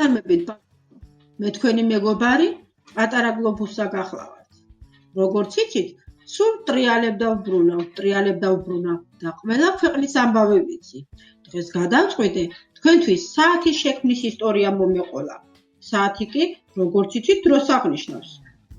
წარმებით მე თქვენი მეგობარი პატარა გლობუსსა გახლავართ. როგორც იცით, სულ ტრიალებ და ვბრუნავ და ყველა ქვეყნის ამბავი ვიცი. დღეს გადავწყვიტე თქვენთვის საათის შექმნის ისტორია მომეყოლა. საათი კი, როგორც იცით, დროს აღნიშნავს.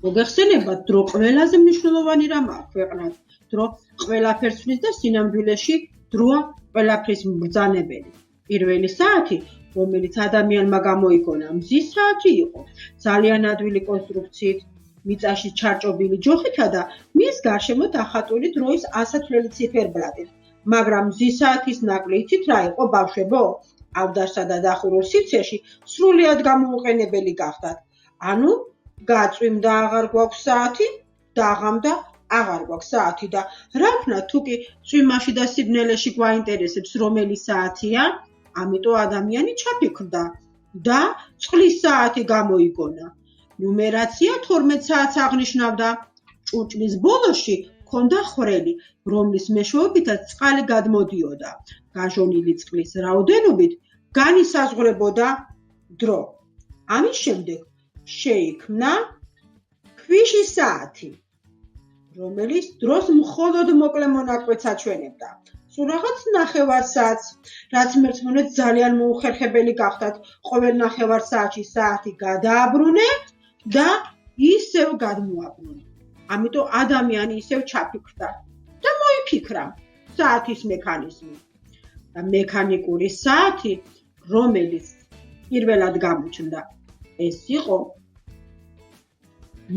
მოგეხსენებათ, დრო ყველაზე მნიშვნელოვანი რამაა ქვეყნად. დრო ყველაფერს ცვლის და სინამდვილეში დროა ყველაფრის მბრძანებელი. პირველი საათი, რომელიც ადამიანმა გამოიგონა, მზის საათი იყო, ძალიან ადვილი კონსტრუქციით, მიწაში ჩარჭობილი ჯოხითა და მის გარშემო დახატული დროის ასათვლელი ციფერბლატით. მაგრამ მზის საათის ნაკლი იცით რა იყო, ბავშვებო? ავდარსა და დახურულ სივრცეში სრულიად გამოუყენებელი გახდათ. ანუ გაწვიმდა აღარ გვაქვს საათი, დაღამდა აღარ გვაქვს საათი და რა ვქნათ, თუ კი წვიმაში და სიბნელეში გვაინტერესებს რომელი საათია, ამიტომ ადამიანი ჩაფიქრდა და წყლის საათი გამოიგონა. ნუმერაცია 12 საათს აღნიშნავდა. ჭურჭლის ბოლოში ჰქონდა ხვრელი, რომლის მეშვეობითაც წყალი გადმოდიოდა. გაჟონილი წყლის რაოდენობით განისაზღვრებოდა დრო. ამის შემდეგ შეიქმნა ქვიშის საათი, რომელიც დროს მხოლოდ მოკლე მონაკვეთს აჩვენებდა. სულ რაღაც ნახევარ საათს, რაც მერცმუნეთ ძალიან მოუხერხებელი გახდათ. ყოველ ნახევარ საათში საათი გადააბრუნე და ისევ გადმოაბრუნე. ამიტომ ადამიანი ისევ ჩაფიქრდა და მოიფიქრა საათის მექანიზმი. და მექანიკური საათი, რომელიც პირველად გამოჩნდა, ეს იყო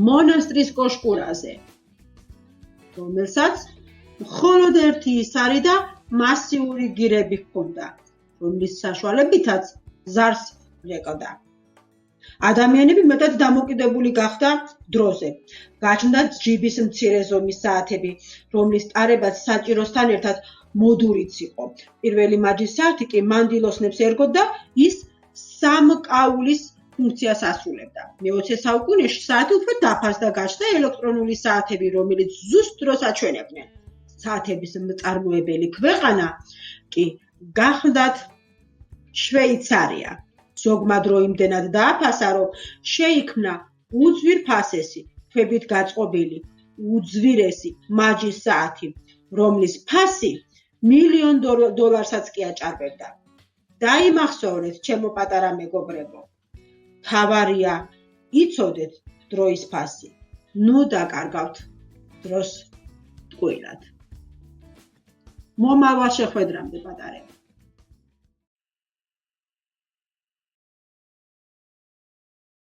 მონასტრის კოშკურაზე, რომელსაც მხოლოდ ერთი ის არის და მასიური გირები ჰქონდა, რომლის საშუალებითაც ზარს ეკდა. ადამიანები მეტად დამოკიდებული გახდა დროზე. გაჩნდა ჯიბის მცირე ზომის საათები, რომლის ტარებაც საჭიროსთან ერთად მოდურიც იყო. პირველი მაჯის საათი კი მანდილოსნებს ერგოდა ის სამკაულის ფუნქციას ასრულებდა. მე-20 საუკუნეში საათი უფრო დაფასდა, გაჩნდა ელექტრონული საათები, რომელიც ზუსტ დროს აჩვენებდნენ. საათების მწარმოებელი ქვეყანა კი გახლდათ შვეიცარია. ზოგმა დრო იმდენად დააფასა, რომ შეიქმნა უძვირფასესი, ქვებით გაწყობილი, უძვირესი მაჯის საათი, რომლის ფასი $1,000,000-საც კი აჭარბებდა. დაიმახსოვრეთ, ჩემო პატარა მეგობრებო, თავარია იცოდეთ დროის ფასი. ნუ დაკარგავთ დროს ტყუილად. მომავალ შეხვედრამდე, პატარები.